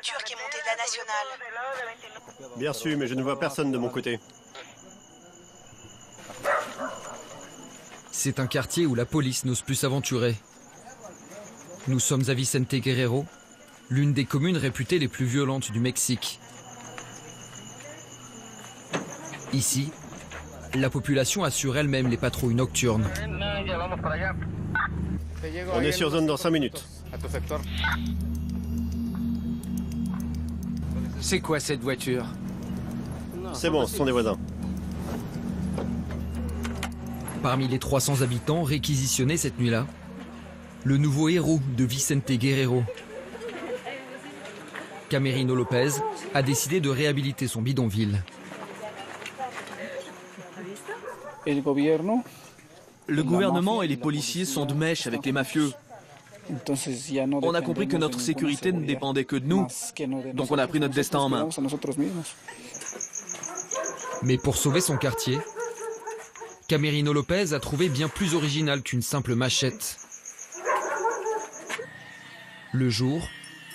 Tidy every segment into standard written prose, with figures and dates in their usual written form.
voiture qui est montée de la nationale. Bien sûr, mais je ne vois personne de mon côté. C'est un quartier où la police n'ose plus s'aventurer. Nous sommes à Vicente Guerrero, l'une des communes réputées les plus violentes du Mexique. Ici, la population assure elle-même les patrouilles nocturnes. On est sur zone dans 5 minutes. C'est quoi cette voiture? C'est bon, ce sont des voisins. Parmi les 300 habitants réquisitionnés cette nuit-là, le nouveau héros de Vicente Guerrero. Camerino Lopez a décidé de réhabiliter son bidonville. Le gouvernement et les policiers sont de mèche avec les mafieux. On a compris que notre sécurité ne dépendait que de nous, donc on a pris notre destin en main. Mais pour sauver son quartier, Camerino Lopez a trouvé bien plus original qu'une simple machette. Le jour,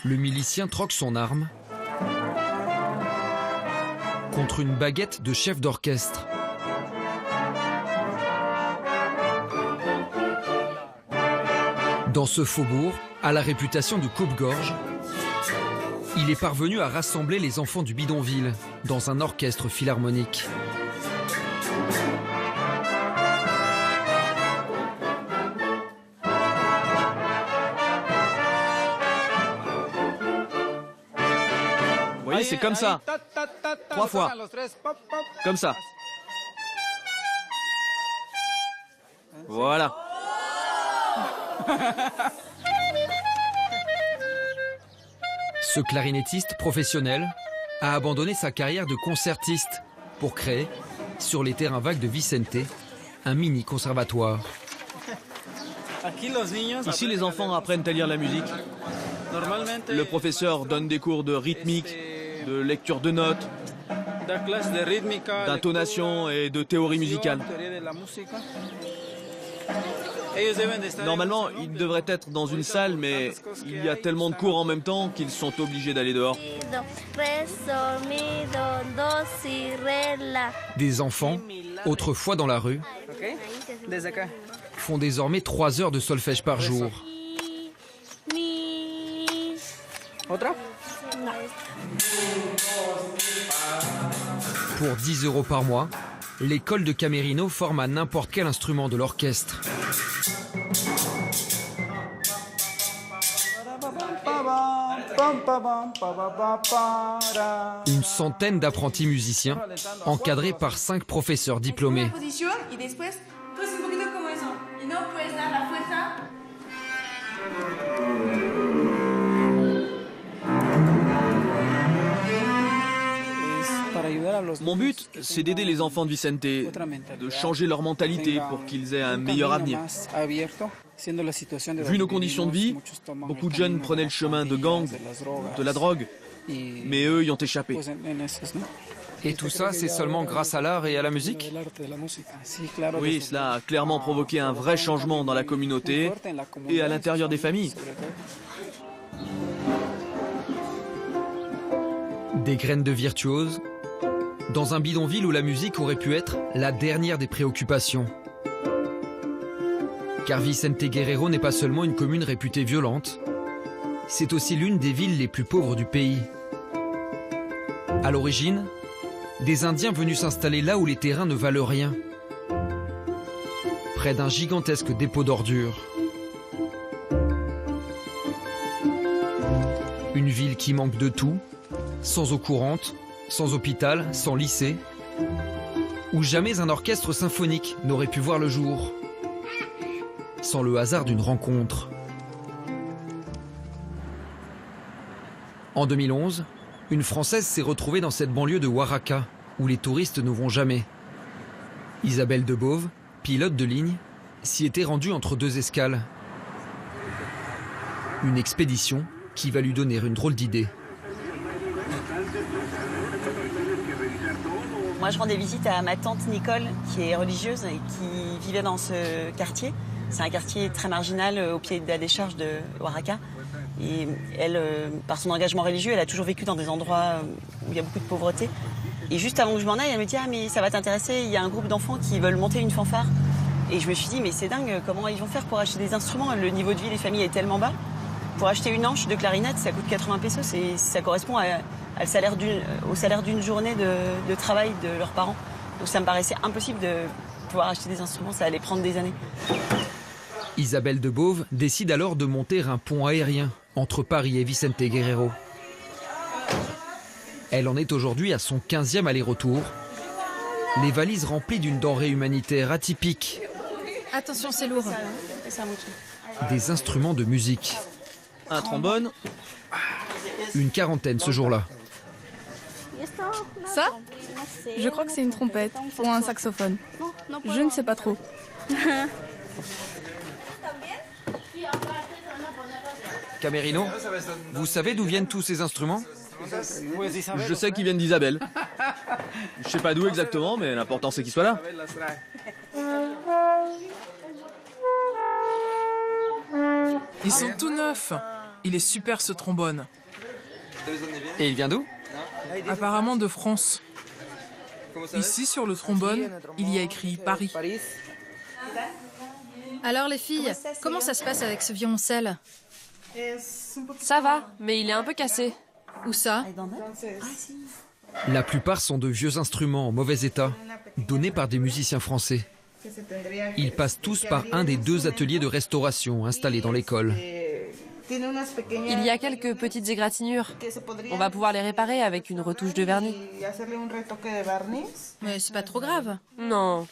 le milicien troque son arme contre une baguette de chef d'orchestre. Dans ce faubourg, à la réputation de coupe-gorge, il est parvenu à rassembler les enfants du bidonville dans un orchestre philharmonique. Vous voyez, c'est comme ça. 3 fois. Comme ça. Voilà. Ce clarinettiste professionnel a abandonné sa carrière de concertiste pour créer, sur les terrains vagues de Vicente, un mini-conservatoire. Ici, les enfants apprennent à lire la musique. Le professeur donne des cours de rythmique, de lecture de notes, d'intonation et de théorie musicale. Normalement, ils devraient être dans une salle, mais il y a tellement de cours en même temps qu'ils sont obligés d'aller dehors. Des enfants, autrefois dans la rue, font désormais 3 heures de solfège par jour. Pour 10 € par mois, l'école de Camerino forme à n'importe quel instrument de l'orchestre. Une centaine d'apprentis musiciens, encadrés par 5 professeurs diplômés. Mon but, c'est d'aider les enfants de Vicente, de changer leur mentalité pour qu'ils aient un meilleur avenir. Vu nos conditions de vie, beaucoup de jeunes prenaient le chemin de gangs, de la drogue, mais eux y ont échappé. Et tout ça, c'est seulement grâce à l'art et à la musique? Oui, cela a clairement provoqué un vrai changement dans la communauté et à l'intérieur des familles. Des graines de virtuoses, dans un bidonville où la musique aurait pu être la dernière des préoccupations. Car Vicente Guerrero n'est pas seulement une commune réputée violente, c'est aussi l'une des villes les plus pauvres du pays. À l'origine, des Indiens venus s'installer là où les terrains ne valent rien, près d'un gigantesque dépôt d'ordures. Une ville qui manque de tout, sans eau courante, sans hôpital, sans lycée, où jamais un orchestre symphonique n'aurait pu voir le jour, sans le hasard d'une rencontre. En 2011, une Française s'est retrouvée dans cette banlieue de Oaxaca, où les touristes ne vont jamais. Isabelle Debove, pilote de ligne, s'y était rendue entre 2 escales. Une expédition qui va lui donner une drôle d'idée. Moi, je rendais visite à ma tante Nicole, qui est religieuse et qui vivait dans ce quartier. C'est un quartier très marginal au pied de la décharge de Oaxaca. Et elle, par son engagement religieux, elle a toujours vécu dans des endroits où il y a beaucoup de pauvreté. Et juste avant que je m'en aille, elle me dit « Ah mais ça va t'intéresser, il y a un groupe d'enfants qui veulent monter une fanfare. » Et je me suis dit « Mais c'est dingue, comment ils vont faire pour acheter des instruments? Le niveau de vie des familles est tellement bas. Pour acheter une hanche de clarinette, ça coûte 80 pesos et ça correspond au salaire d'une journée de travail de leurs parents. Donc ça me paraissait impossible de pouvoir acheter des instruments, ça allait prendre des années. » Isabelle de Bove décide alors de monter un pont aérien entre Paris et Vicente Guerrero. Elle en est aujourd'hui à son 15e aller-retour. Les valises remplies d'une denrée humanitaire atypique. Attention, c'est lourd. Des instruments de musique. Un trombone. Une quarantaine ce jour-là. Ça? Je crois que c'est une trompette ou un saxophone. Je ne sais pas trop. Camerino, vous savez d'où viennent tous ces instruments? Je sais qu'ils viennent d'Isabelle. Je sais pas d'où exactement, mais l'important c'est qu'ils soient là. Ils sont tout neufs. Il est super ce trombone. Et il vient d'où? Apparemment de France. Ici sur le trombone, il y a écrit Paris. Alors les filles, comment ça se passe avec ce violoncelle? Ça va, mais il est un peu cassé. Où ça? La plupart sont de vieux instruments en mauvais état, donnés par des musiciens français. Ils passent tous par un des 2 ateliers de restauration installés dans l'école. Il y a quelques petites égratignures. On va pouvoir les réparer avec une retouche de vernis. Mais c'est pas trop grave. Non.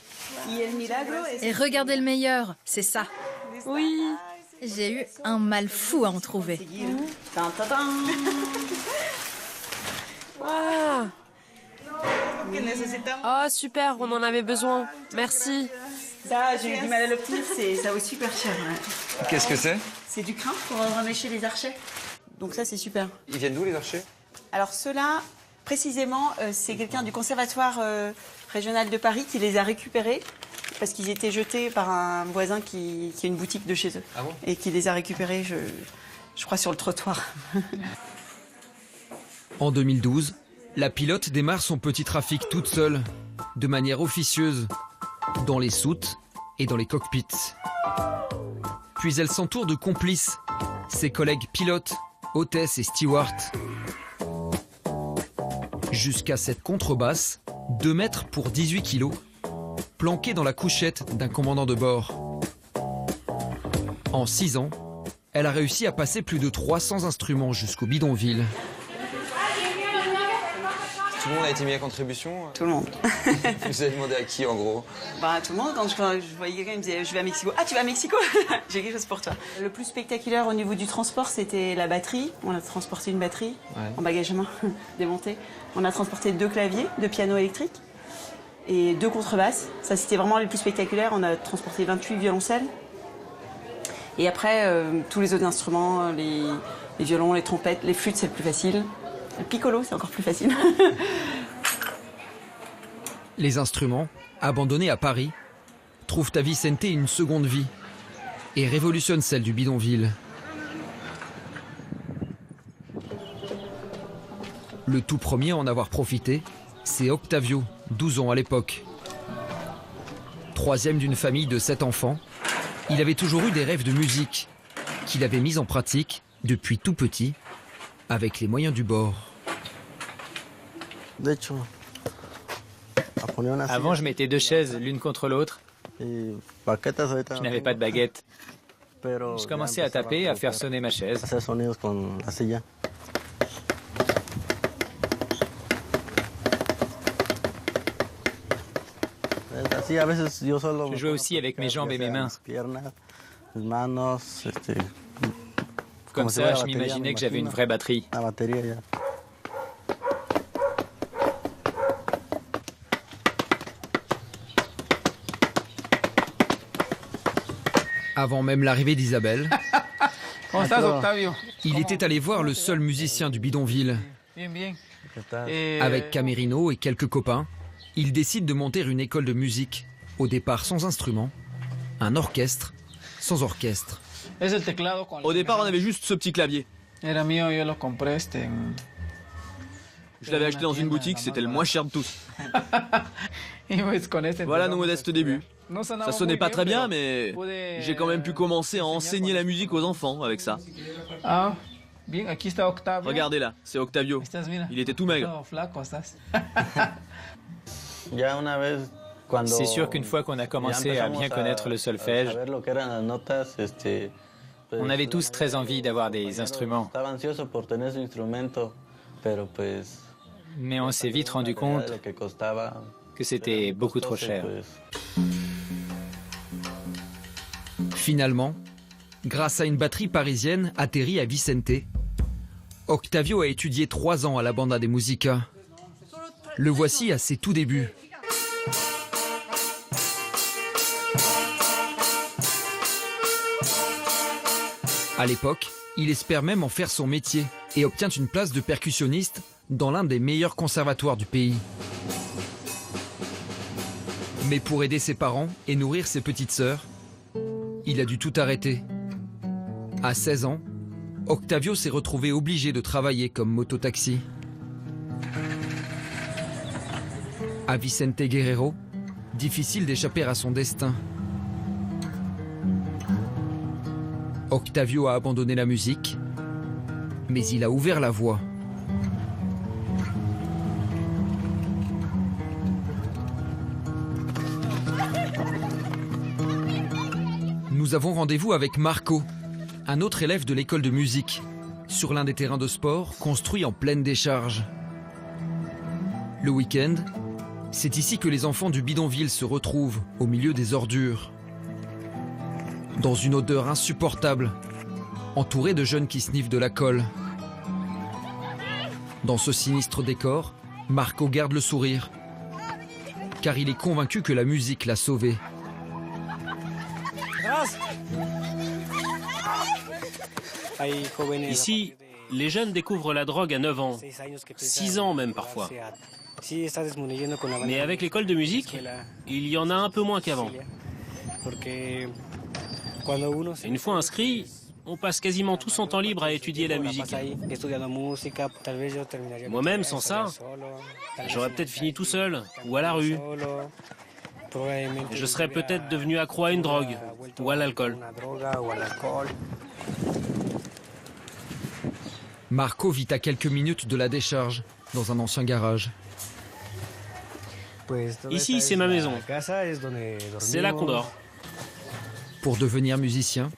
Et regardez le meilleur, c'est ça. Oui. J'ai eu un mal fou à en trouver. Ah. Oh super, on en avait besoin. Merci. Ça, j'ai eu du mal à l'obtenir, ça vaut super cher. Ouais. Qu'est-ce que c'est? C'est du crin pour remêcher les archets. Donc ça, c'est super. Ils viennent d'où les archers? Alors ceux-là, précisément, c'est quelqu'un du conservatoire régional de Paris qui les a récupérés parce qu'ils étaient jetés par un voisin qui a une boutique de chez eux. Ah bon? Et qui les a récupérés, je crois, sur le trottoir. En 2012, la pilote démarre son petit trafic toute seule, de manière officieuse, dans les soutes et dans les cockpits. Puis elle s'entoure de complices, ses collègues pilotes, hôtesses et stewards. Jusqu'à cette contrebasse, 2 mètres pour 18 kilos, planquée dans la couchette d'un commandant de bord. En 6 ans, elle a réussi à passer plus de 300 instruments jusqu'au bidonville. Tout le monde a été mis à contribution? Tout le monde. Vous avez demandé à qui en gros? Bah, tout le monde, quand je voyais quelqu'un, il me disait « Je vais à Mexico ». « Ah, tu vas à Mexico ?» J'ai quelque chose pour toi. Le plus spectaculaire au niveau du transport, c'était la batterie. On a transporté une batterie en bagage à main, démontée. On a transporté 2 claviers, 2 pianos électriques et 2 contrebasses. Ça, c'était vraiment les plus spectaculaires. On a transporté 28 violoncelles. Et après, tous les autres instruments, les violons, les trompettes, les flûtes, c'est le plus facile. Le piccolo, c'est encore plus facile. Les instruments, abandonnés à Paris, trouvent à Vicente une seconde vie et révolutionnent celle du bidonville. Le tout premier à en avoir profité, c'est Octavio, 12 ans à l'époque. 3e d'une famille de 7 enfants, il avait toujours eu des rêves de musique qu'il avait mis en pratique depuis tout petit, avec les moyens du bord. Avant, je mettais 2 chaises l'une contre l'autre. Je n'avais pas de baguette. Je commençais à taper, à faire sonner ma chaise. Je jouais aussi avec mes jambes et mes mains. Comme ça, je m'imaginais que j'avais une vraie batterie. Avant même l'arrivée d'Isabelle, il était allé voir le seul musicien du bidonville. Avec Camerino et quelques copains, il décide de monter une école de musique, au départ sans instrument, un orchestre sans orchestre. Au départ, on avait juste ce petit clavier. Je l'avais acheté dans une boutique, c'était le moins cher de tous. Voilà nos modestes débuts. Ça sonnait pas très bien, mais j'ai quand même pu commencer à enseigner la musique aux enfants avec ça. Regardez là, c'est Octavio. Il était tout maigre. C'est sûr qu'une fois qu'on a commencé à bien connaître le solfège, on avait tous très envie d'avoir des instruments. Mais on s'est vite rendu compte que c'était beaucoup trop cher. Finalement, grâce à une batterie parisienne atterrie à Vicente, Octavio a étudié 3 ans à la Banda de Musica. Le voici à ses tout débuts. À l'époque, il espère même en faire son métier et obtient une place de percussionniste dans l'un des meilleurs conservatoires du pays. Mais pour aider ses parents et nourrir ses petites sœurs, il a dû tout arrêter. À 16 ans, Octavio s'est retrouvé obligé de travailler comme mototaxi. À Vicente Guerrero, difficile d'échapper à son destin. Octavio a abandonné la musique, mais il a ouvert la voie. Nous avons rendez-vous avec Marco, un autre élève de l'école de musique, sur l'un des terrains de sport construits en pleine décharge. Le week-end, c'est ici que les enfants du bidonville se retrouvent au milieu des ordures. Dans une odeur insupportable, entourés de jeunes qui sniffent de la colle. Dans ce sinistre décor, Marco garde le sourire, car il est convaincu que la musique l'a sauvé. Ici, les jeunes découvrent la drogue à 9 ans, 6 ans même parfois. Mais avec l'école de musique, il y en a un peu moins qu'avant. Une fois inscrit, on passe quasiment tout son temps libre à étudier la musique. Moi-même, sans ça, j'aurais peut-être fini tout seul, ou à la rue. Je serais peut-être devenu accro à une drogue, ou à l'alcool. Marco vit à quelques minutes de la décharge, dans un ancien garage. Ici, c'est ma maison. C'est là qu'on dort. Pour devenir musicien,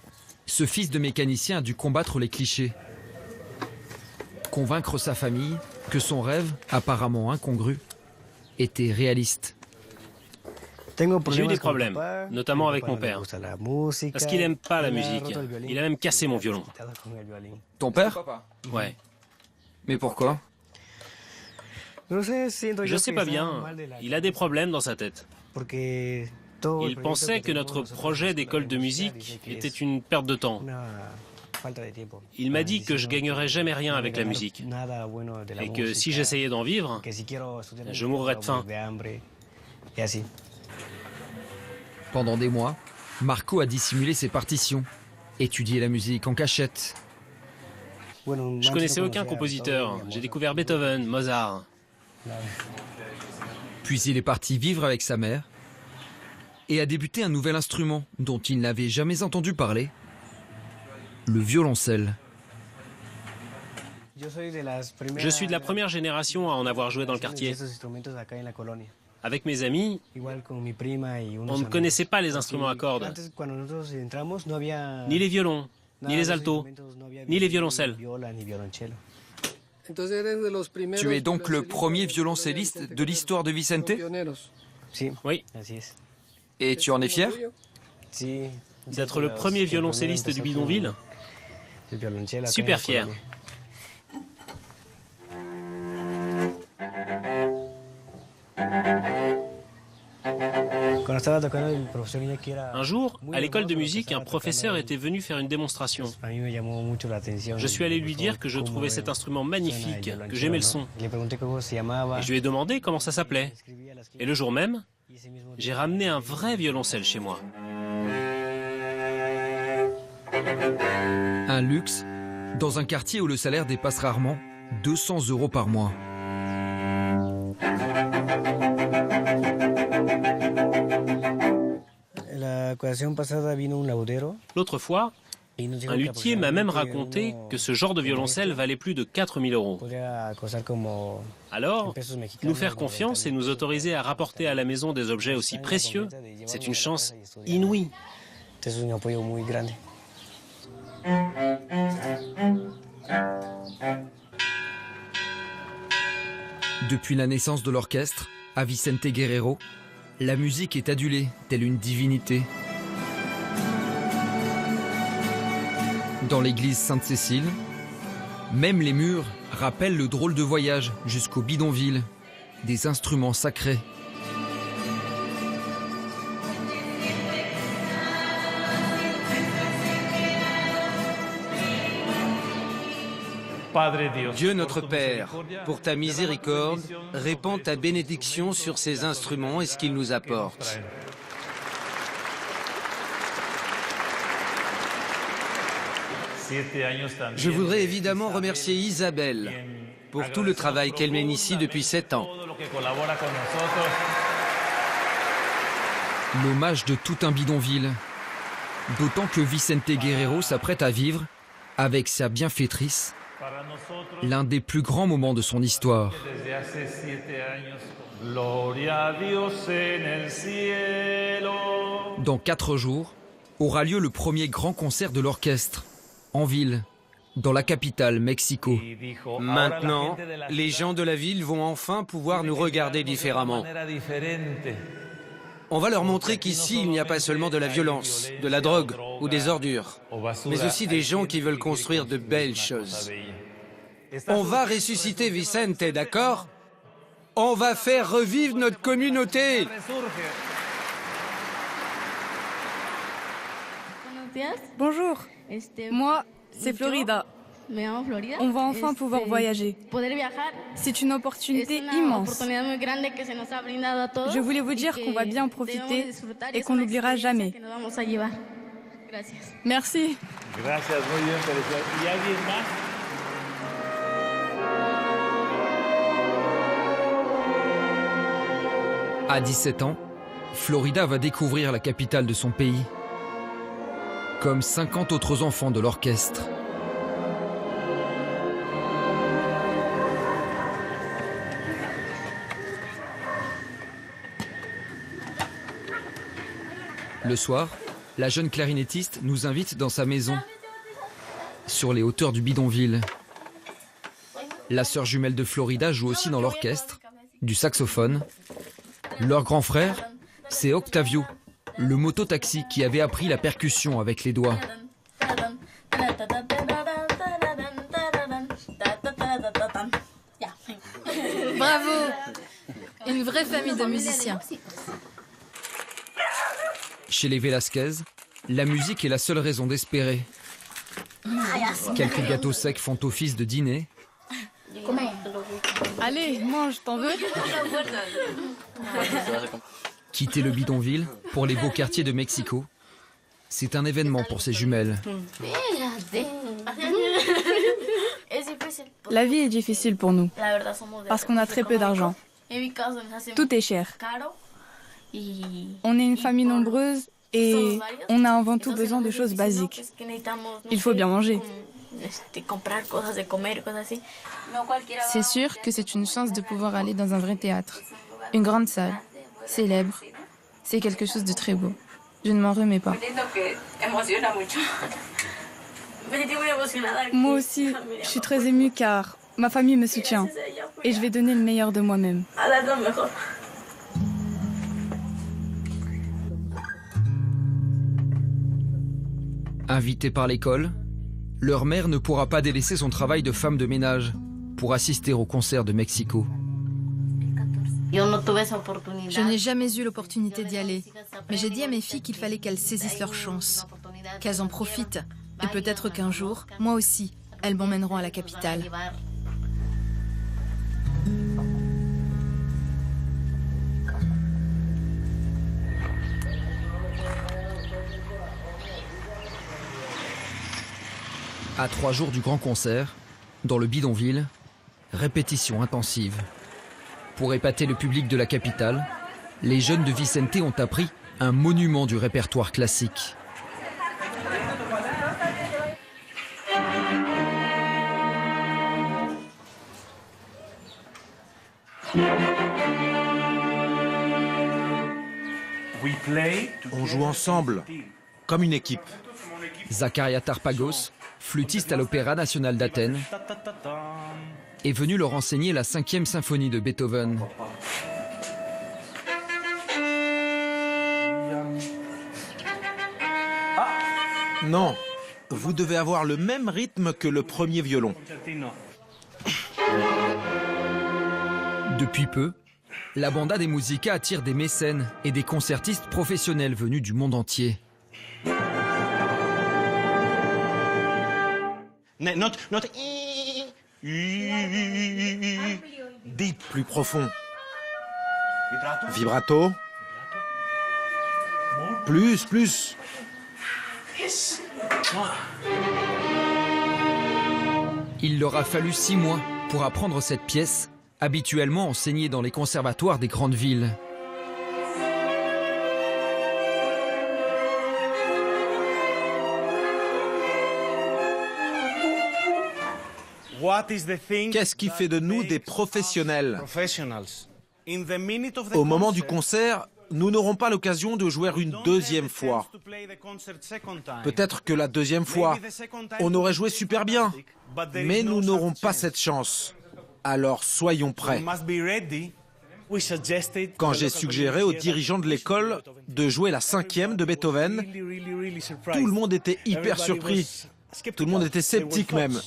ce fils de mécanicien a dû combattre les clichés. Convaincre sa famille que son rêve, apparemment incongru, était réaliste. J'ai eu des problèmes, notamment avec mon père, parce qu'il n'aime pas la musique. Il a même cassé mon violon. Ton père? Ouais. Mais pourquoi? Je sais pas bien, il a des problèmes dans sa tête. Il pensait que notre projet d'école de musique était une perte de temps. Il m'a dit que je gagnerais jamais rien avec la musique, et que si j'essayais d'en vivre, je mourrais de faim. Pendant des mois, Marco a dissimulé ses partitions, étudié la musique en cachette. Je connaissais aucun compositeur. J'ai découvert Beethoven, Mozart. Puis il est parti vivre avec sa mère et a débuté un nouvel instrument dont il n'avait jamais entendu parler, le violoncelle. Je suis de la première génération à en avoir joué dans le quartier. Avec mes amis, on ne connaissait pas les instruments à cordes, ni les violons, ni les altos, ni les violoncelles. Tu es donc le premier violoncelliste de l'histoire de Vicente? Oui. Et tu en es fier? D'être le premier violoncelliste du bidonville? Super fier. Un jour, à l'école de musique, un professeur était venu faire une démonstration. Je suis allé lui dire que je trouvais cet instrument magnifique, que j'aimais le son. Et je lui ai demandé comment ça s'appelait. Et le jour même, j'ai ramené un vrai violoncelle chez moi. Un luxe Dans un quartier où le salaire dépasse rarement 200 € par mois. L'autre fois, un luthier m'a même raconté que ce genre de violoncelle valait plus de 4000 €. Alors, nous faire confiance et nous autoriser à rapporter à la maison des objets aussi précieux, c'est une chance inouïe. Depuis la naissance de l'orchestre, à Vicente Guerrero, la musique est adulée, telle une divinité. Dans l'église Sainte-Cécile, même les murs rappellent le drôle de voyage jusqu'au bidonville, des instruments sacrés. Dieu notre Père, pour ta miséricorde, répands ta bénédiction sur ces instruments et ce qu'ils nous apportent. Je voudrais évidemment remercier Isabelle pour tout le travail qu'elle mène ici depuis 7 ans. L'hommage de tout un bidonville. D'autant que Vicente Guerrero s'apprête à vivre, avec sa bienfaitrice, l'un des plus grands moments de son histoire. Dans 4 jours, aura lieu le premier grand concert de l'orchestre, en ville, dans la capitale, Mexico. Maintenant, les gens de la ville vont enfin pouvoir nous regarder différemment. On va leur montrer qu'ici, il n'y a pas seulement de la violence, de la drogue ou des ordures, mais aussi des gens qui veulent construire de belles choses. On va ressusciter Vicente, d'accord? On va faire revivre notre communauté. Bonjour, moi, c'est Florida. On va enfin pouvoir voyager. C'est une opportunité immense. Je voulais vous dire qu'on va bien en profiter et qu'on n'oubliera jamais. Merci. À 17 ans, Florida va découvrir la capitale de son pays, comme 50 autres enfants de l'orchestre. Le soir, la jeune clarinettiste nous invite dans sa maison, sur les hauteurs du bidonville. La sœur jumelle de Florida joue aussi dans l'orchestre, du saxophone. Leur grand frère, c'est Octavio, le mototaxi qui avait appris la percussion avec les doigts. Bravo! Une vraie famille de musiciens. Chez les Velasquez, la musique est la seule raison d'espérer. Quelques gâteaux secs font office de dîner. Allez, mange, t'en veux? Quitter le bidonville pour les beaux quartiers de Mexico, c'est un événement pour ces jumelles. La vie est difficile pour nous, parce qu'on a très peu d'argent. Tout est cher. On est une famille nombreuse et on a avant tout besoin de choses basiques. Il faut bien manger. C'est sûr que c'est une chance de pouvoir aller dans un vrai théâtre. Une grande salle, célèbre. C'est quelque chose de très beau. Je ne m'en remets pas. Moi aussi, je suis très émue car ma famille me soutient et je vais donner le meilleur de moi-même. Invitée par l'école, leur mère ne pourra pas délaisser son travail de femme de ménage pour assister au concert de Mexico. Je n'ai jamais eu l'opportunité d'y aller, mais j'ai dit à mes filles qu'il fallait qu'elles saisissent leur chance, qu'elles en profitent, et peut-être qu'un jour, moi aussi, elles m'emmèneront à la capitale. À 3 jours du grand concert, dans le bidonville, répétition intensive. Pour épater le public de la capitale, les jeunes de Vicente ont appris un monument du répertoire classique. On joue ensemble, comme une équipe. Zakaria Tarpagos, flûtiste à l'Opéra national d'Athènes, est venu leur enseigner la 5e symphonie de Beethoven. Non, vous devez avoir le même rythme que le premier violon. Depuis peu, la Banda de Musica attire des mécènes et des concertistes professionnels venus du monde entier. Deep, plus profond. Vibrato. Plus. Il leur a fallu 6 mois pour apprendre cette pièce, habituellement enseignée dans les conservatoires des grandes villes. Qu'est-ce qui fait de nous des professionnels? Au moment du concert, nous n'aurons pas l'occasion de jouer une deuxième fois. Peut-être que la deuxième fois, on aurait joué super bien, mais nous n'aurons pas cette chance. Alors soyons prêts. Quand j'ai suggéré aux dirigeants de l'école de jouer la 5e de Beethoven, tout le monde était hyper surpris. Tout le monde était sceptique même.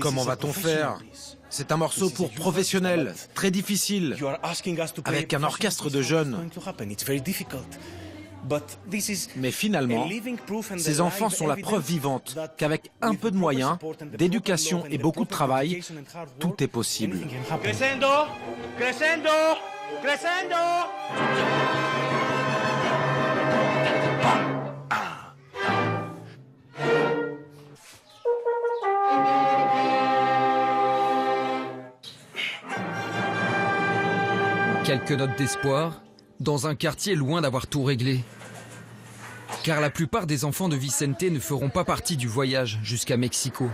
Comment va-t-on faire? C'est un morceau pour professionnels, très difficile, avec un orchestre de jeunes. Mais finalement, ces enfants sont la preuve vivante qu'avec un peu de moyens, d'éducation et beaucoup de travail, tout est possible. Quelques notes d'espoir dans un quartier loin d'avoir tout réglé. Car la plupart des enfants de Vicente ne feront pas partie du voyage jusqu'à Mexico.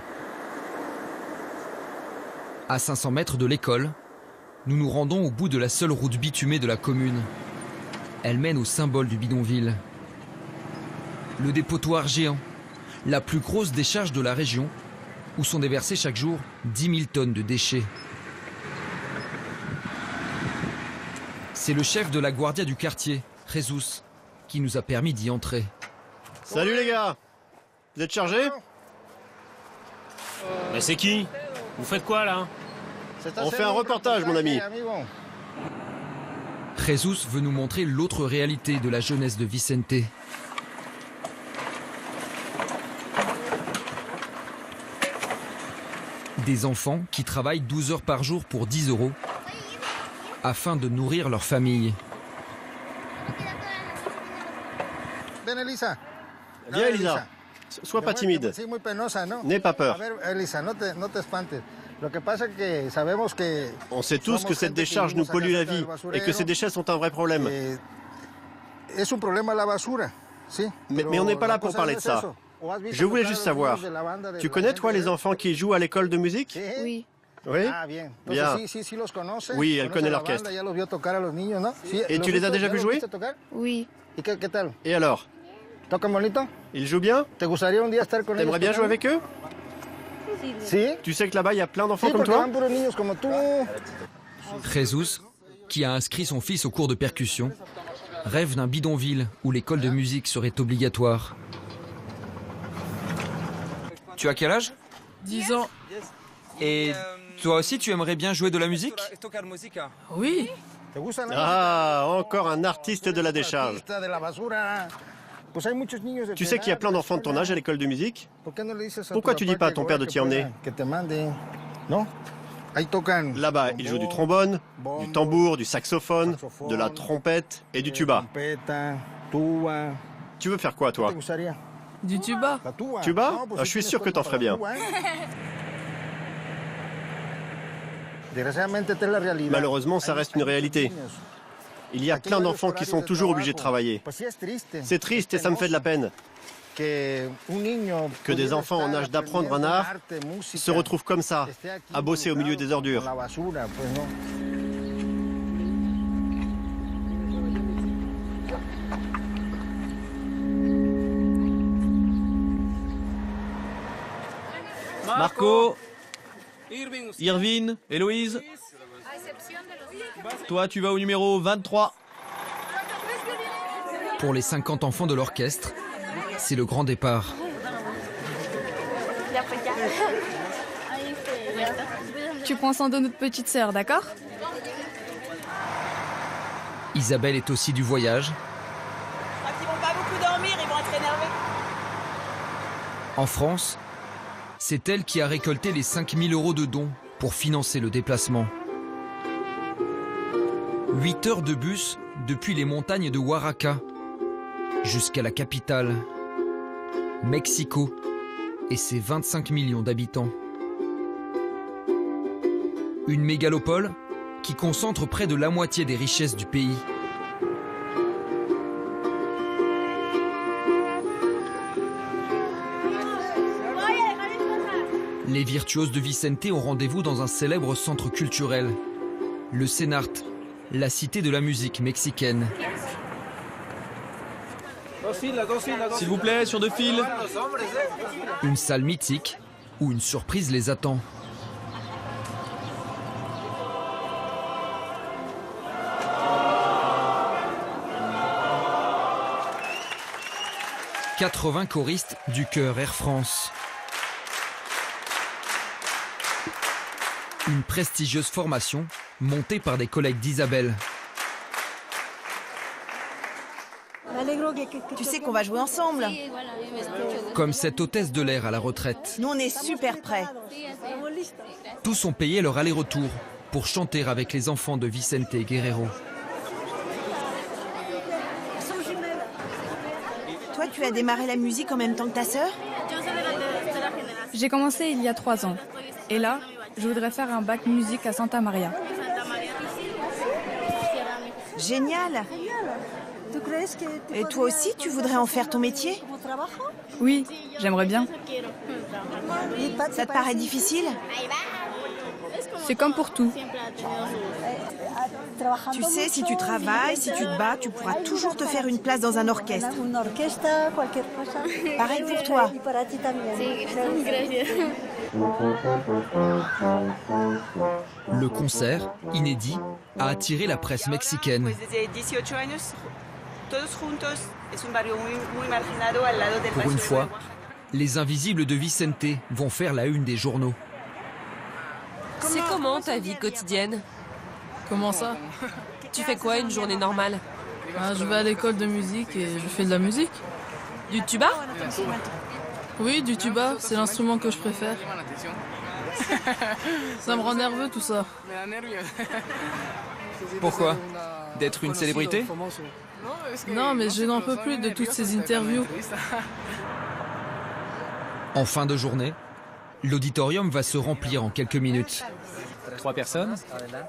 À 500 mètres de l'école, nous nous rendons au bout de la seule route bitumée de la commune. Elle mène au symbole du bidonville. Le dépotoir géant, la plus grosse décharge de la région, où sont déversées chaque jour 10 000 tonnes de déchets. C'est le chef de la Guardia du quartier, Jesus, qui nous a permis d'y entrer. Salut les gars! Vous êtes chargés? Mais c'est qui? Vous faites quoi là? On fait un reportage, mon ami. Jesus veut nous montrer l'autre réalité de la jeunesse de Vicente. Des enfants qui travaillent 12 heures par jour pour 10 € afin de nourrir leur famille. Viens, Elisa. Sois pas timide. N'aie pas peur. On sait tous que cette décharge nous pollue la vie et que ces déchets sont un vrai problème. Mais on n'est pas là pour parler de ça. Je voulais juste savoir, tu connais toi les enfants qui jouent à l'école de musique? Oui. Oui? Bien. Oui, elle connaît l'orchestre. Et tu les as déjà vus jouer? Oui. Et alors? Ils jouent bien? T'aimerais bien jouer avec eux? Tu sais que là-bas, il y a plein d'enfants comme toi? Jesus, qui a inscrit son fils au cours de percussion, rêve d'un bidonville où l'école de musique serait obligatoire. Tu as quel âge? 10 ans. Et toi aussi, tu aimerais bien jouer de la musique? Oui. Ah, encore un artiste de la décharge. Tu sais qu'il y a plein d'enfants de ton âge à l'école de musique? Pourquoi tu dis pas à ton père de t'y emmener? Là-bas, ils jouent du trombone, du tambour, du saxophone, de la trompette et du tuba. Tu veux faire quoi, toi? Du tuba. Tuba? Ah, je suis sûr que t'en ferais bien. Malheureusement, ça reste une réalité. Il y a plein d'enfants qui sont toujours obligés de travailler. C'est triste et ça me fait de la peine. Que des enfants en âge d'apprendre un art se retrouvent comme ça, à bosser au milieu des ordures. Marco, Irvine, Héloïse. Toi, tu vas au numéro 23. Pour les 50 enfants de l'orchestre, c'est le grand départ. Tu prends soin de notre petite sœur, d'accord? Isabelle est aussi du voyage. Quand ils vont pas beaucoup dormir, ils vont être énervés. En France, c'est elle qui a récolté les 5000 € de dons pour financer le déplacement. 8 heures de bus depuis les montagnes de Oaxaca jusqu'à la capitale, Mexico, et ses 25 millions d'habitants. Une mégalopole qui concentre près de la moitié des richesses du pays. Les virtuoses de Vicente ont rendez-vous dans un célèbre centre culturel, le CENART, la cité de la musique mexicaine. S'il vous plaît, sur 2 fils. Une salle mythique où une surprise les attend. « 80 choristes du chœur Air France. Une prestigieuse formation montée par des collègues d'Isabelle. Tu sais qu'on va jouer ensemble. Comme cette hôtesse de l'air à la retraite. Nous, on est super prêts. Tous ont payé leur aller-retour pour chanter avec les enfants de Vicente Guerrero. Toi, tu as démarré la musique en même temps que ta sœur? J'ai commencé il y a 3 ans. Et là, je voudrais faire un bac musique à Santa Maria. Génial! Et toi aussi, tu voudrais en faire ton métier? Oui, j'aimerais bien. Ça te paraît difficile? C'est comme pour tout. Tu sais, si tu travailles, si tu te bats, tu pourras toujours te faire une place dans un orchestre. Pareil pour toi. Le concert, inédit, a attiré la presse mexicaine. Pour une fois, les invisibles de Vicente vont faire la une des journaux. C'est comment ta vie quotidienne? Comment ça? Tu fais quoi une journée normale? Je vais à l'école de musique et je fais de la musique. Du tuba? Oui, du tuba, c'est l'instrument que je préfère. Ça me rend nerveux tout ça. Pourquoi? D'être une célébrité? Non, mais je n'en peux plus de toutes ces interviews. En fin de journée, l'auditorium va se remplir en quelques minutes. 3 personnes?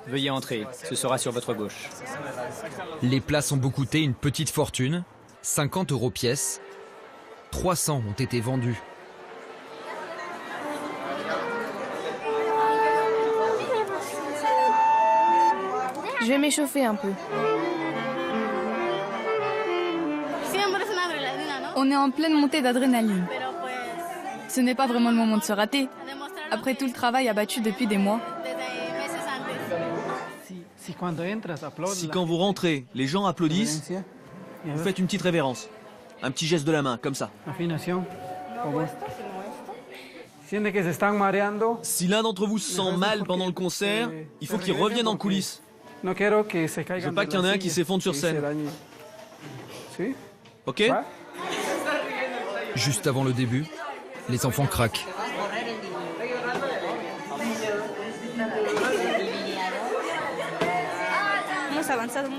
Veuillez entrer, ce sera sur votre gauche. Les places ont beau coûter une petite fortune, 50 € pièce. 300 ont été vendus. Je vais m'échauffer un peu. On est en pleine montée d'adrénaline. Ce n'est pas vraiment le moment de se rater. Après tout le travail abattu depuis des mois. Si quand vous rentrez, les gens applaudissent, vous faites une petite révérence. Un petit geste de la main, comme ça. Si l'un d'entre vous se sent mal pendant le concert, il faut qu'il revienne en coulisses. Je veux pas qu'il y en ait un qui s'effondre sur scène. Ok? Juste avant le début, les enfants craquent.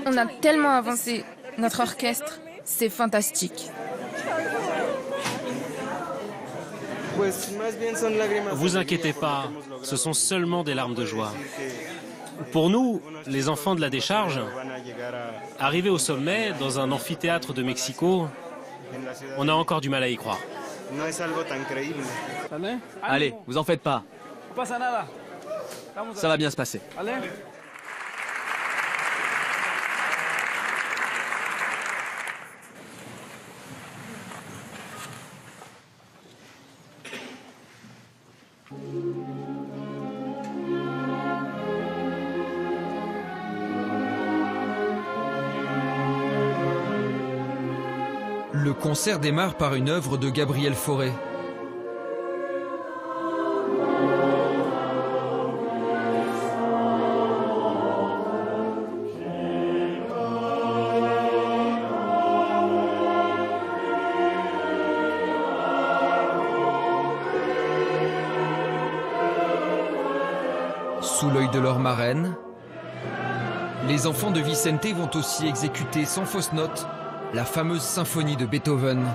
On a tellement avancé. Notre orchestre, c'est fantastique. Vous inquiétez pas, ce sont seulement des larmes de joie. Pour nous, les enfants de la décharge, arrivés au sommet, dans un amphithéâtre de Mexico, on a encore du mal à y croire. Allez, vous en faites pas. Ça va bien se passer. Le concert démarre par une œuvre de Gabriel Fauré. Sous l'œil de leur marraine, les enfants de Vicente vont aussi exécuter sans fausse note la fameuse symphonie de Beethoven.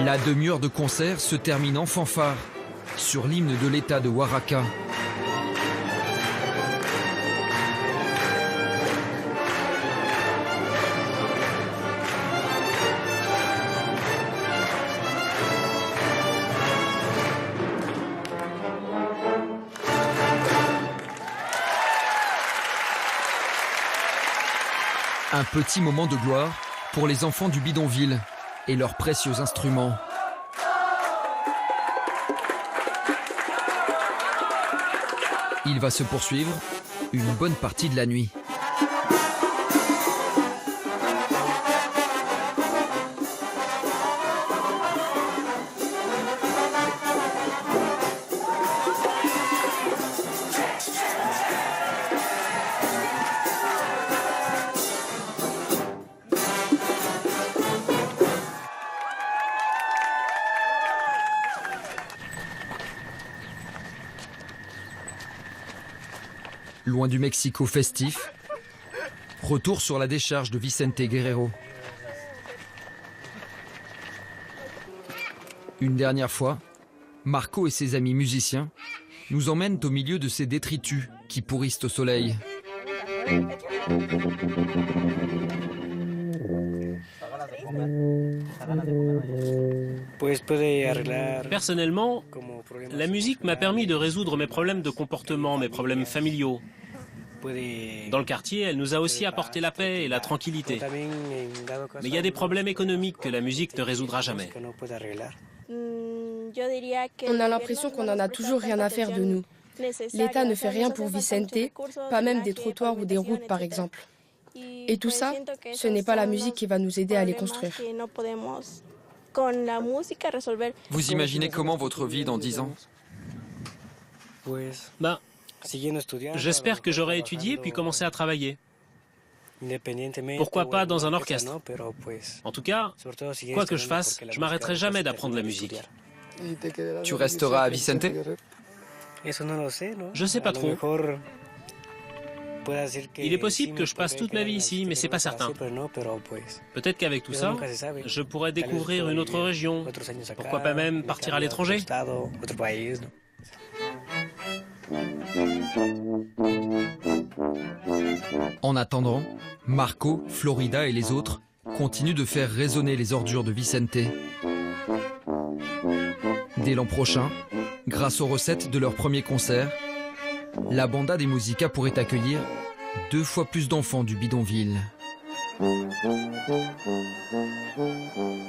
La demi-heure de concert se termine en fanfare sur l'hymne de l'État de Oaxaca. Un petit moment de gloire pour les enfants du bidonville et leurs précieux instruments. Il va se poursuivre une bonne partie de la nuit. Loin du Mexico festif, retour sur la décharge de Vicente Guerrero. Une dernière fois, Marco et ses amis musiciens nous emmènent au milieu de ces détritus qui pourrissent au soleil. Personnellement, la musique m'a permis de résoudre mes problèmes de comportement, mes problèmes familiaux. Dans le quartier, elle nous a aussi apporté la paix et la tranquillité. Mais il y a des problèmes économiques que la musique ne résoudra jamais. On a l'impression qu'on n'en a toujours rien à faire de nous. L'État ne fait rien pour Vicente, pas même des trottoirs ou des routes par exemple. Et tout ça, ce n'est pas la musique qui va nous aider à les construire. Vous imaginez comment votre vie dans 10 ans? J'espère que j'aurai étudié puis commencé à travailler. Pourquoi pas dans un orchestre? En tout cas, quoi que je fasse, je m'arrêterai jamais d'apprendre la musique. Tu resteras à Vicente? Je sais pas trop. Il est possible que je passe toute ma vie ici, mais c'est pas certain. Peut-être qu'avec tout ça, je pourrais découvrir une autre région. Pourquoi pas même partir à l'étranger? En attendant, Marco, Florida et les autres continuent de faire résonner les ordures de Vicente. Dès l'an prochain, grâce aux recettes de leur premier concert, la Banda de Música pourrait accueillir 2 fois plus d'enfants du bidonville.